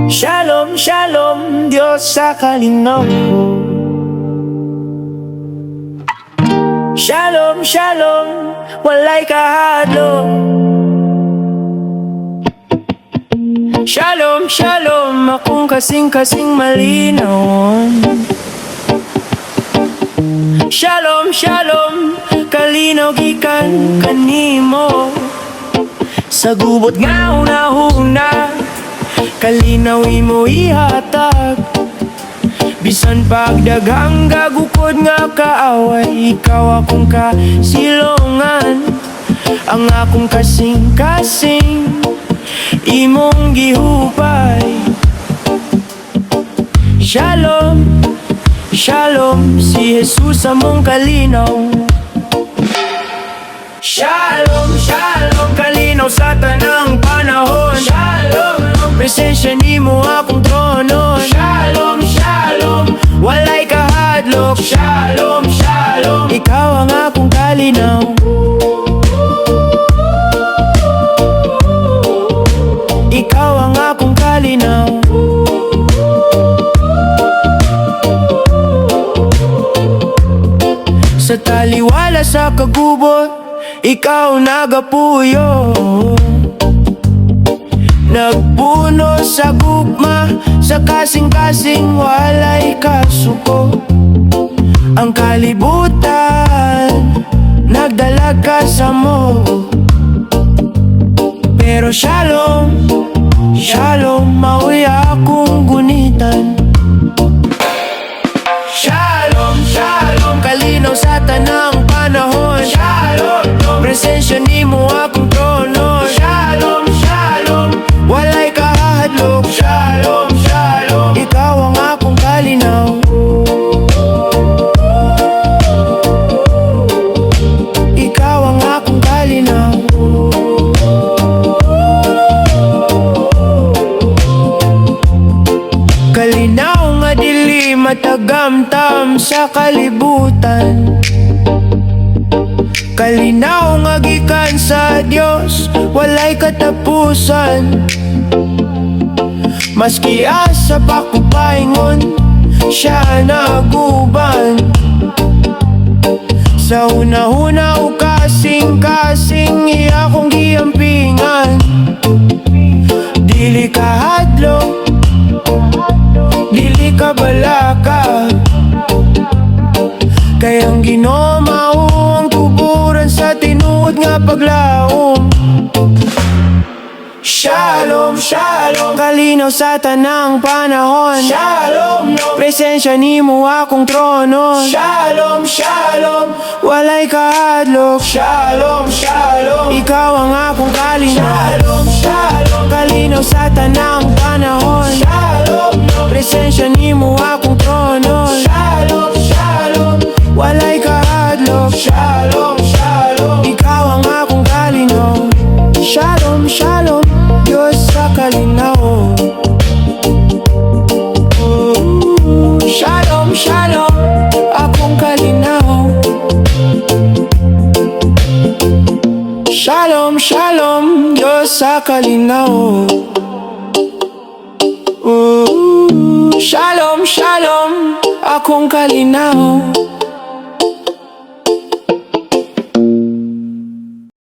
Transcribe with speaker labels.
Speaker 1: Shalom, shalom, Diyos sa kalinaw ko. Shalom, shalom, walay kahadlok. Shalom, shalom, akong kasing-kasing malinaw. Shalom, shalom, kalinaw gikan kanimo. Sa gubot nga una-una, kalinaw imo ihatag. Bisan pagdaghang gagukod nga kaaway, ikaw akong kasilongan. Ang akong kasing-kasing imong gihupay. Shalom, shalom, si Jesus among kalinaw. Shalom, shalom, kalinaw sa tanang panahon. Shalom, presensya nimo akong trono. Shalom, shalom, walay kahadlok. Shalom, shalom, ikaw ang akong kalinaw. Ikaw ang akong kalinaw. Sa taliwala sa kagubot, ikaw nagapuyo. Nagpuno sa gugma, sa kasing-kasing walay kasuko. Ang kalibutan, nagdalag ka sa mo. Pero shalom, shalom, mauwi akong gunitan. Shalom, shalom, kalinaw sa tanang panahon. Shalom, presensya nimo akong trono. Shalom, shalom, walay kahadlok. Shalom, shalom, ikaw ang akong kalinaw. Ikaw ang akong kalinaw. Kalinaw nga dili matagamtam sa kalibutan. Kalinaw nga gikan sa Dios, walay katapusan. Maski asa pa ko paingon, siya naguban. Sa una-una o kasing-kasing iya kong giampingan. Dili ka hadlok, dili ka balaka. Kayang Ginoo mao ang tuburan sa tinuod nga paglaom. Shalom, shalom, kalinaw sa tanang panahon. Shalom, presensya nimo akong trono. Shalom, shalom, walay kahadlok. Shalom, shalom, ikaw ang akong kalinaw. Shalom, shalom, kalinaw sa tanang panahon. Shalom, presensya nimo akong trono. Shalom, shalom, walay kahadlok. Shalom, shalom, ikaw ang akong kalinaw. Shalom, shalom, Diyos sa kalinaw. Shalom, shalom, akong kalinaw. Shalom, shalom, Diyos sa kalinaw. Shalom, shalom, akong kalinaw.